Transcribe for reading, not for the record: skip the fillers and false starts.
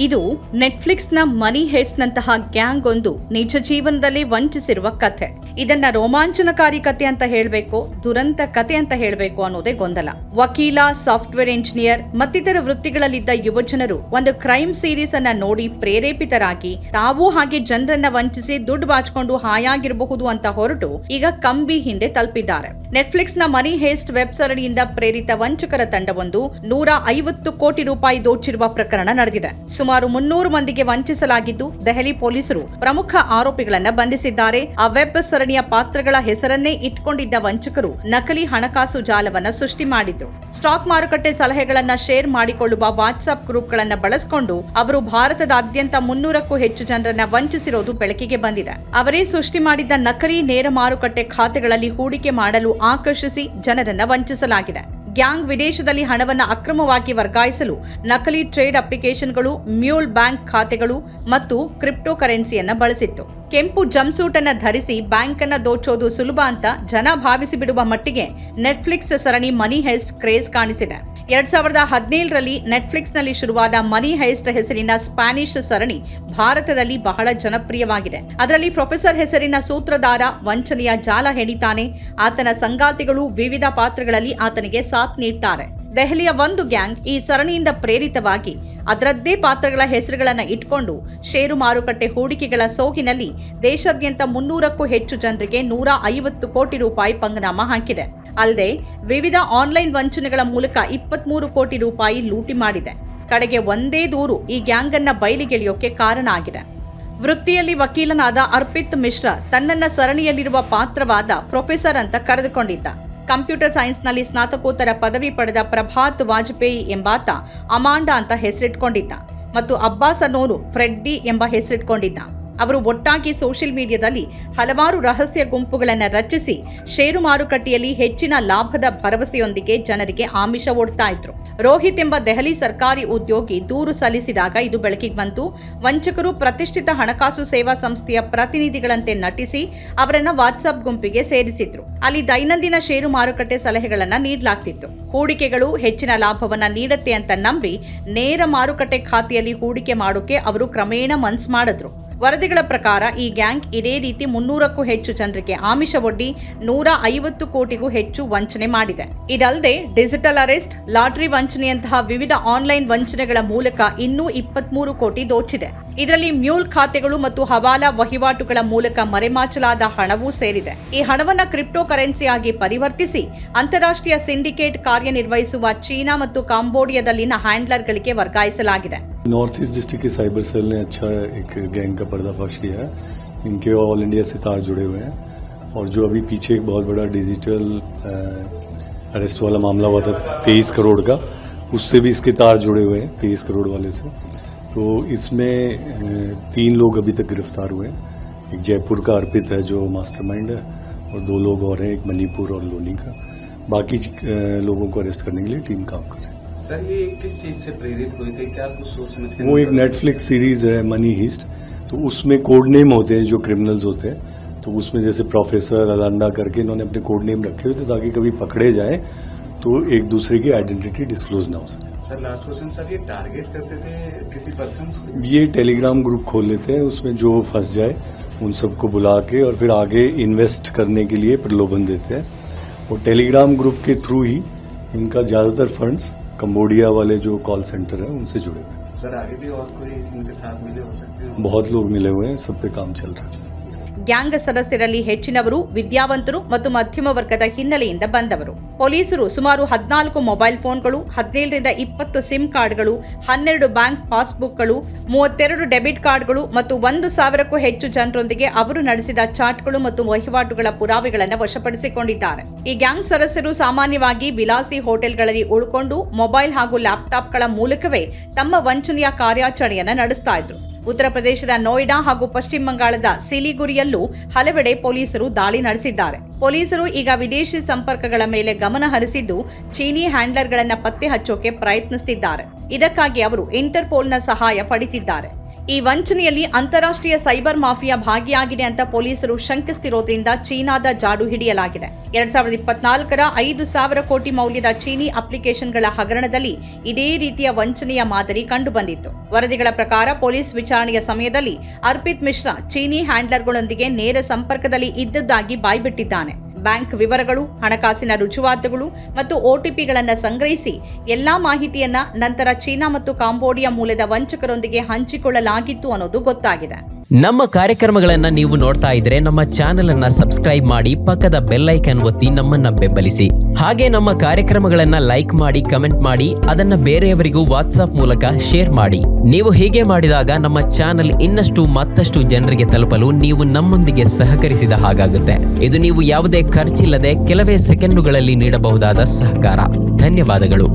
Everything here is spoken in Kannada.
ಇದು ನೆಟ್ಫ್ಲಿಕ್ಸ್ನ ಮನಿ ಹೇಟ್ಸ್ನಂತಹ ಗ್ಯಾಂಗ್ ಒಂದು ನಿಜ ಜೀವನದಲ್ಲಿ ವಂಚಿಸಿರುವ ಕಥೆ. ಇದನ್ನ ರೋಮಾಂಚನಕಾರಿ ಕಥೆ ಅಂತ ಹೇಳಬೇಕು, ದುರಂತ ಕಥೆ ಅಂತ ಹೇಳಬೇಕು ಅನ್ನೋದೇ ಗೊಂದಲ. ವಕೀಲ, ಸಾಫ್ಟ್ವೇರ್ ಇಂಜಿನಿಯರ್ ಮತ್ತಿತರ ವೃತ್ತಿಗಳಲ್ಲಿದ್ದ ಯುವಜನರು ಒಂದು ಕ್ರೈಮ್ ಸೀರೀಸ್ ಅನ್ನ ನೋಡಿ ಪ್ರೇರೇಪಿತರಾಗಿ ತಾವೂ ಹಾಗೆ ಜನರನ್ನ ವಂಚಿಸಿ ದುಡ್ಡು ಬಾಚಿಕೊಂಡು ಹಾಯಾಗಿರಬಹುದು ಅಂತ ಹೊರಟು ಈಗ ಕಂಬಿ ಹಿಂದೆ ತಲುಪಿದ್ದಾರೆ. ನೆಟ್ಫ್ಲಿಕ್ಸ್ನ ಮನಿ ಹೇಸ್ಟ್ ವೆಬ್ ಸರಣಿಯಿಂದ ಪ್ರೇರಿತ ವಂಚಕರ ತಂಡವೊಂದು 150 ಕೋಟಿ ರೂಪಾಯಿ ದೋಚಿರುವ ಪ್ರಕರಣ ನಡೆದಿದೆ. ಸುಮಾರು 300 ಮಂದಿಗೆ ವಂಚಿಸಲಾಗಿದ್ದು, ದೆಹಲಿ ಪೊಲೀಸರು ಪ್ರಮುಖ ಆರೋಪಿಗಳನ್ನ ಬಂಧಿಸಿದ್ದಾರೆ. ಆ ವೆಬ್ ಸರಣಿಯ ಪಾತ್ರಗಳ ಹೆಸರನ್ನೇ ಇಟ್ಕೊಂಡಿದ್ದ ವಂಚಕರು ನಕಲಿ ಹಣಕಾಸು ಜಾಲವನ್ನ ಸೃಷ್ಟಿ ಮಾಡಿದ್ರು. ಸ್ಟಾಕ್ ಮಾರುಕಟ್ಟೆ ಸಲಹೆಗಳನ್ನ ಶೇರ್ ಮಾಡಿಕೊಳ್ಳುವ ವಾಟ್ಸ್ಆಪ್ ಗ್ರೂಪ್ಗಳನ್ನ ಬಳಸಿಕೊಂಡು ಅವರು ಭಾರತದಾದ್ಯಂತ 300ಕ್ಕೂ ಹೆಚ್ಚು ಜನರನ್ನ ವಂಚಿಸಿರೋದು ಬೆಳಕಿಗೆ ಬಂದಿದೆ. ಅವರೇ ಸೃಷ್ಟಿ ಮಾಡಿದ್ದ ನಕಲಿ ನೇರ ಮಾರುಕಟ್ಟೆ ಖಾತೆಗಳಲ್ಲಿ ಹೂಡಿಕೆ ಮಾಡಲು ಆಕರ್ಷಿಸಿ ಜನರನ್ನ ವಂಚಿಸಲಾಗಿದೆ. ಗ್ಯಾಂಗ್ ವಿದೇಶದಲ್ಲಿ ಹಣವನ್ನು ಅಕ್ರಮವಾಗಿ ವರ್ಗಾಯಿಸಲು ನಕಲಿ ಟ್ರೇಡ್ ಅಪ್ಲಿಕೇಶನ್ಗಳು, ಮ್ಯೂಲ್ ಬ್ಯಾಂಕ್ ಖಾತೆಗಳು ಮತ್ತು ಕ್ರಿಪ್ಟೋ ಕರೆನ್ಸಿಯನ್ನ ಬಳಸಿತ್ತು. ಕೆಂಪು ಜಂಪ್ಸೂಟ್ ಅನ್ನ ಧರಿಸಿ ಬ್ಯಾಂಕ್ ಅನ್ನ ದೋಚೋದು ಸುಲಭ ಅಂತ ಜನ ಭಾವಿಸಿ ಬಿಡುವ ಮಟ್ಟಿಗೆ ನೆಟ್ಫ್ಲಿಕ್ಸ್ ಸರಣಿ ಮನಿ ಹೇಸ್ಟ್ ಕ್ರೇಜ್ ಕಾಣಿಸಿದೆ. 2017ರಲ್ಲಿ ನೆಟ್ಫ್ಲಿಕ್ಸ್ನಲ್ಲಿ ಶುರುವಾದ ಮನಿ ಹೇಸ್ಟ್ ಹೆಸರಿನ ಸ್ಪ್ಯಾನಿಷ್ ಸರಣಿ ಭಾರತದಲ್ಲಿ ಬಹಳ ಜನಪ್ರಿಯವಾಗಿದೆ. ಅದರಲ್ಲಿ ಪ್ರೊಫೆಸರ್ ಹೆಸರಿನ ಸೂತ್ರಧಾರ ವಂಚನೆಯ ಜಾಲ ಹೆಣಿತಾನೆ. ಆತನ ಸಂಗಾತಿಗಳು ವಿವಿಧ ಪಾತ್ರಗಳಲ್ಲಿ ಆತನಿಗೆ ಸಾಥ್ ನೀಡ್ತಾರೆ. ದೆಹಲಿಯ ಒಂದು ಗ್ಯಾಂಗ್ ಈ ಸರಣಿಯಿಂದ ಪ್ರೇರಿತವಾಗಿ ಅದರದ್ದೇ ಪಾತ್ರಗಳ ಹೆಸರುಗಳನ್ನು ಇಟ್ಕೊಂಡು ಷೇರು ಮಾರುಕಟ್ಟೆ ಹೂಡಿಕೆಗಳ ಸೋಗಿನಲ್ಲಿ ದೇಶಾದ್ಯಂತ 300ಕ್ಕೂ ಹೆಚ್ಚು ಜನರಿಗೆ 150 ಕೋಟಿ ರೂಪಾಯಿ ಪಂಗನಾಮ ಹಾಕಿದೆ. ಅಲ್ಲದೆ ವಿವಿಧ ಆನ್ಲೈನ್ ವಂಚನೆಗಳ ಮೂಲಕ 23 ಕೋಟಿ ರೂಪಾಯಿ ಲೂಟಿ ಮಾಡಿದೆ. ಕಡೆಗೆ ಒಂದೇ ದೂರು ಈ ಗ್ಯಾಂಗ್ ಅನ್ನ ಬಯಲಿಗೆಳೆಯೋಕೆ ಕಾರಣ ಆಗಿದೆ. ವೃತ್ತಿಯಲ್ಲಿ ವಕೀಲನಾದ ಅರ್ಪಿತ್ ಮಿಶ್ರಾ ತನ್ನನ್ನ ಸರಣಿಯಲ್ಲಿರುವ ಪಾತ್ರವಾದ ಪ್ರೊಫೆಸರ್ ಅಂತ ಕರೆದುಕೊಂಡಿದ್ದ. ಕಂಪ್ಯೂಟರ್ ಸೈನ್ಸ್ನಲ್ಲಿ ಸ್ನಾತಕೋತ್ತರ ಪದವಿ ಪಡೆದ ಪ್ರಭಾತ್ ವಾಜಪೇಯಿ ಎಂಬಾತ ಅಮಾಂಡಾ ಅಂತ ಹೆಸರಿಟ್ಕೊಂಡಿದ್ದ ಮತ್ತು ಅಬ್ಬಾಸ್ ಅನ್ನೋನು ಫ್ರೆಡ್ಡಿ ಎಂಬ ಹೆಸರಿಟ್ಕೊಂಡಿದ್ದ. ಅವರು ಒಟ್ಟಾಗಿ ಸೋಷಿಯಲ್ ಮೀಡಿಯಾದಲ್ಲಿ ಹಲವಾರು ರಹಸ್ಯ ಗುಂಪುಗಳನ್ನು ರಚಿಸಿ ಷೇರು ಮಾರುಕಟ್ಟೆಯಲ್ಲಿ ಹೆಚ್ಚಿನ ಲಾಭದ ಭರವಸೆಯೊಂದಿಗೆ ಜನರಿಗೆ ಆಮಿಷ ಒಡ್ತಾ ಇದ್ರು. ರೋಹಿತ್ ಎಂಬ ದೆಹಲಿ ಸರ್ಕಾರಿ ಉದ್ಯೋಗಿ ದೂರು ಸಲ್ಲಿಸಿದಾಗ ಇದು ಬೆಳಕಿಗೆ ಬಂತು. ವಂಚಕರು ಪ್ರತಿಷ್ಠಿತ ಹಣಕಾಸು ಸೇವಾ ಸಂಸ್ಥೆಯ ಪ್ರತಿನಿಧಿಗಳಂತೆ ನಟಿಸಿ ಅವರನ್ನ ವಾಟ್ಸ್ಆಪ್ ಗುಂಪಿಗೆ ಸೇರಿಸಿದ್ರು. ಅಲ್ಲಿ ದೈನಂದಿನ ಷೇರು ಮಾರುಕಟ್ಟೆ ಸಲಹೆಗಳನ್ನ ನೀಡಲಾಗ್ತಿತ್ತು. ಹೂಡಿಕೆಗಳು ಹೆಚ್ಚಿನ ಲಾಭವನ್ನ ನೀಡುತ್ತೆ ಅಂತ ನಂಬಿ ನೇರ ಮಾರುಕಟ್ಟೆ ಖಾತೆಯಲ್ಲಿ ಹೂಡಿಕೆ ಮಾಡೋಕೆ ಅವರು ಕ್ರಮೇಣ ಮನ್ಸು ಮಾಡಿದ್ರು. ವರದಿಗಳ ಪ್ರಕಾರ ಈ ಗ್ಯಾಂಗ್ ಇದೇ ರೀತಿ 300ಕ್ಕೂ ಹೆಚ್ಚು ಜನರಿಗೆ ಆಮಿಷ ಒಡ್ಡಿ 150 ಕೋಟಿಗೂ ಹೆಚ್ಚು ವಂಚನೆ ಮಾಡಿದೆ. ಇದಲ್ಲದೆ ಡಿಜಿಟಲ್ ಅರೆಸ್ಟ್, ಲಾಟರಿ ವಂಚನೆಯಂತಹ ವಿವಿಧ ಆನ್ಲೈನ್ ವಂಚನೆಗಳ ಮೂಲಕ ಇನ್ನೂ 23 ಕೋಟಿ ದೋಚಿದೆ. ಇದರಲ್ಲಿ ಮ್ಯೂಲ್ ಖಾತೆಗಳು ಮತ್ತು ಹವಾಲಾ ವಹಿವಾಟುಗಳ ಮೂಲಕ ಮರೆಮಾಚಲಾದ ಹಣವೂ ಸೇರಿದೆ. ಈ ಹಣವನ್ನ ಕ್ರಿಪ್ಟೋ ಕರೆನ್ಸಿಯಾಗಿ ಪರಿವರ್ತಿಸಿ ಅಂತಾರಾಷ್ಟ್ರೀಯ ಸಿಂಡಿಕೇಟ್ ಕಾರ್ಯನಿರ್ವಹಿಸುವ ಚೀನಾ ಮತ್ತು ಕಾಂಬೋಡಿಯಾದಲ್ಲಿನ ಹ್ಯಾಂಡ್ಲರ್ಗಳಿಗೆ ವರ್ಗಾಯಿಸಲಾಗಿದೆ. नॉर्थ ईस्ट डिस्ट्रिक्ट के साइबर सेल ने अच्छा एक गैंग का पर्दाफाश किया है. इनके ऑल इंडिया से तार जुड़े हुए हैं और जो अभी पीछे एक बहुत बड़ा डिजिटल अरेस्ट वाला मामला हुआ था 23 करोड़ का, उससे भी इसके तार जुड़े हुए हैं 23 करोड़ वाले से. तो इसमें 3 लोग अभी तक गिरफ्तार हुए हैं. एक जयपुर का अर्पित है जो मास्टरमाइंड है और 2 लोग और हैं, एक मणिपुर और लोनी का. बाकी लोगों को अरेस्ट करने के लिए टीम काम कर रही है. सर ये किस चीज से प्रेरित हुए थे, क्या कुछ सोच समझ के? वो एक नेटफ्लिक्स सीरीज है मनी हीस्ट, तो उसमें कोड नेम होते हैं जो क्रिमिनल्स होते हैं. तो उसमें जैसे प्रोफेसर अलांडा करके इन्होंने अपने कोड नेम रखे हुए थे ताकि कभी पकड़े जाए तो एक दूसरे की आइडेंटिटी डिस्क्लोज ना हो सके. सर लास्ट क्वेश्चन, सर ये टारगेट करते थे किसी पर्सन को? ये टेलीग्राम ग्रुप खोल लेते हैं, उसमें जो फंस जाए उन सबको बुला के और फिर आगे इन्वेस्ट करने के लिए प्रलोभन देते हैं. और टेलीग्राम ग्रुप के थ्रू ही इनका ज्यादातर फंड्स कंबोडिया वाले जो कॉल सेंटर है उनसे जुड़े हुए हैं. सर आगे भी और कोई इनके साथ मिले हो सकते हैं? बहुत लोग मिले हुए हैं, सब पे काम चल रहा है. ಗ್ಯಾಂಗ್ ಸದಸ್ಯರಲ್ಲಿ ಹೆಚ್ಚಿನವರು ವಿದ್ಯಾವಂತರು ಮತ್ತು ಮಧ್ಯಮ ವರ್ಗದ ಹಿನ್ನೆಲೆಯಿಂದ ಬಂದವರು. ಪೊಲೀಸರು ಸುಮಾರು 14 ಮೊಬೈಲ್ ಫೋನ್ಗಳು, 17ರಿಂದ 20 ಸಿಮ್ ಕಾರ್ಡ್ಗಳು, 12 ಬ್ಯಾಂಕ್ ಪಾಸ್ಬುಕ್ಗಳು, 32 ಡೆಬಿಟ್ ಕಾರ್ಡ್ಗಳು ಮತ್ತು 1,000ಕ್ಕೂ ಹೆಚ್ಚು ಜನರೊಂದಿಗೆ ಅವರು ನಡೆಸಿದ ಚಾಟ್ಗಳು ಮತ್ತು ವಹಿವಾಟುಗಳ ಪುರಾವೆಗಳನ್ನು ವಶಪಡಿಸಿಕೊಂಡಿದ್ದಾರೆ. ಈ ಗ್ಯಾಂಗ್ ಸದಸ್ಯರು ಸಾಮಾನ್ಯವಾಗಿ ವಿಲಾಸಿ ಹೋಟೆಲ್ಗಳಲ್ಲಿ ಉಳ್ಕೊಂಡು ಮೊಬೈಲ್ ಹಾಗೂ ಲ್ಯಾಪ್ಟಾಪ್ಗಳ ಮೂಲಕವೇ ತಮ್ಮ ವಂಚನೆಯ ಕಾರ್ಯಾಚರಣೆಯನ್ನು ನಡೆಸ್ತಾ ಇದ್ರು. ಉತ್ತರ ಪ್ರದೇಶದ ನೋಯ್ಡಾ ಹಾಗೂ ಪಶ್ಚಿಮ ಬಂಗಾಳದ ಸಿಲಿಗುರಿಯಲ್ಲೂ ಹಲವೆಡೆ ಪೊಲೀಸರು ದಾಳಿ ನಡೆಸಿದ್ದಾರೆ. ಪೊಲೀಸರು ಈಗ ವಿದೇಶಿ ಸಂಪರ್ಕಗಳ ಮೇಲೆ ಗಮನ ಹರಿಸಿದ್ದು ಚೀನಿ ಹ್ಯಾಂಡ್ಲರ್ಗಳನ್ನು ಪತ್ತೆ ಹಚ್ಚೋಕೆ ಪ್ರಯತ್ನಿಸುತ್ತಿದ್ದಾರೆ. ಇದಕ್ಕಾಗಿ ಅವರು ಇಂಟರ್ಪೋಲ್ನ ಸಹಾಯ ಪಡೆದಿದ್ದಾರೆ. ಈ ವಂಚನೆಯಲ್ಲಿ ಅಂತಾರಾಷ್ಟ್ರೀಯ ಸೈಬರ್ ಮಾಫಿಯಾ ಭಾಗಿಯಾಗಿದೆ ಅಂತ ಪೊಲೀಸರು ಶಂಕಿಸುತ್ತಿರೋದ್ರಿಂದ ಚೀನಾದ ಜಾಡು ಹಿಡಿಯಲಾಗಿದೆ. 2024ರ 5,000 ಕೋಟಿ ಮೌಲ್ಯದ ಚೀನಿ ಅಪ್ಲಿಕೇಶನ್ಗಳ ಹಗರಣದಲ್ಲಿ ಇದೇ ರೀತಿಯ ವಂಚನೆಯ ಮಾದರಿ ಕಂಡುಬಂದಿತ್ತು. ವರದಿಗಳ ಪ್ರಕಾರ ಪೊಲೀಸ್ ವಿಚಾರಣೆಯ ಸಮಯದಲ್ಲಿ ಅರ್ಪಿತ್ ಮಿಶ್ರಾ ಚೀನಿ ಹ್ಯಾಂಡ್ಲರ್ಗಳೊಂದಿಗೆ ನೇರ ಸಂಪರ್ಕದಲ್ಲಿ ಇದ್ದದ್ದಾಗಿ ಬಾಯ್ಬಿಟ್ಟಿದ್ದಾನೆ. ಬ್ಯಾಂಕ್ ವಿವರಗಳು, ಹಣಕಾಸಿನ ರುಜುವಾತುಗಳು ಮತ್ತು OTPಗಳನ್ನು ಸಂಗ್ರಹಿಸಿ ಎಲ್ಲಾ ಮಾಹಿತಿಯನ್ನ ನಂತರ ಚೀನಾ ಮತ್ತು ಕಾಂಬೋಡಿಯಾ ಮೂಲದ ವಂಚಕರೊಂದಿಗೆ ಹಂಚಿಕೊಳ್ಳಲಾಗಿತ್ತು ಅನ್ನೋದು ಗೊತ್ತಾಗಿದೆ. ನಮ್ಮ ಕಾರ್ಯಕ್ರಮಗಳನ್ನ ನೀವು ನೋಡ್ತಾ ಇದ್ರೆ ನಮ್ಮ ಚಾನೆಲ್ ಅನ್ನ ಸಬ್ಸ್ಕ್ರೈಬ್ ಮಾಡಿ, ಪಕ್ಕದ ಬೆಲ್ ಐಕಾನ್ ಒತ್ತಿ ನಮ್ಮನ್ನ ಬೆಂಬಲಿಸಿ. ಹಾಗೆ ನಮ್ಮ ಕಾರ್ಯಕ್ರಮಗಳನ್ನ ಲೈಕ್ ಮಾಡಿ, ಕಮೆಂಟ್ ಮಾಡಿ, ಅದನ್ನ ಬೇರೆಯವರಿಗೂ ವಾಟ್ಸ್ಆಪ್ ಮೂಲಕ ಶೇರ್ ಮಾಡಿ. ನೀವು ಹೀಗೆ ಮಾಡಿದಾಗ ನಮ್ಮ ಚಾನೆಲ್ ಇನ್ನಷ್ಟು ಮತ್ತಷ್ಟು ಜನರಿಗೆ ತಲುಪಲು ನೀವು ನಮ್ಮೊಂದಿಗೆ ಸಹಕರಿಸಿದ ಹಾಗಾಗುತ್ತೆ. ಇದು ನೀವು ಯಾವುದೇ ಖರ್ಚಿಲ್ಲದೆ ಕೆಲವೇ ಸೆಕೆಂಡುಗಳಲ್ಲಿ ನೀಡಬಹುದಾದ ಸಹಕಾರ. ಧನ್ಯವಾದಗಳು.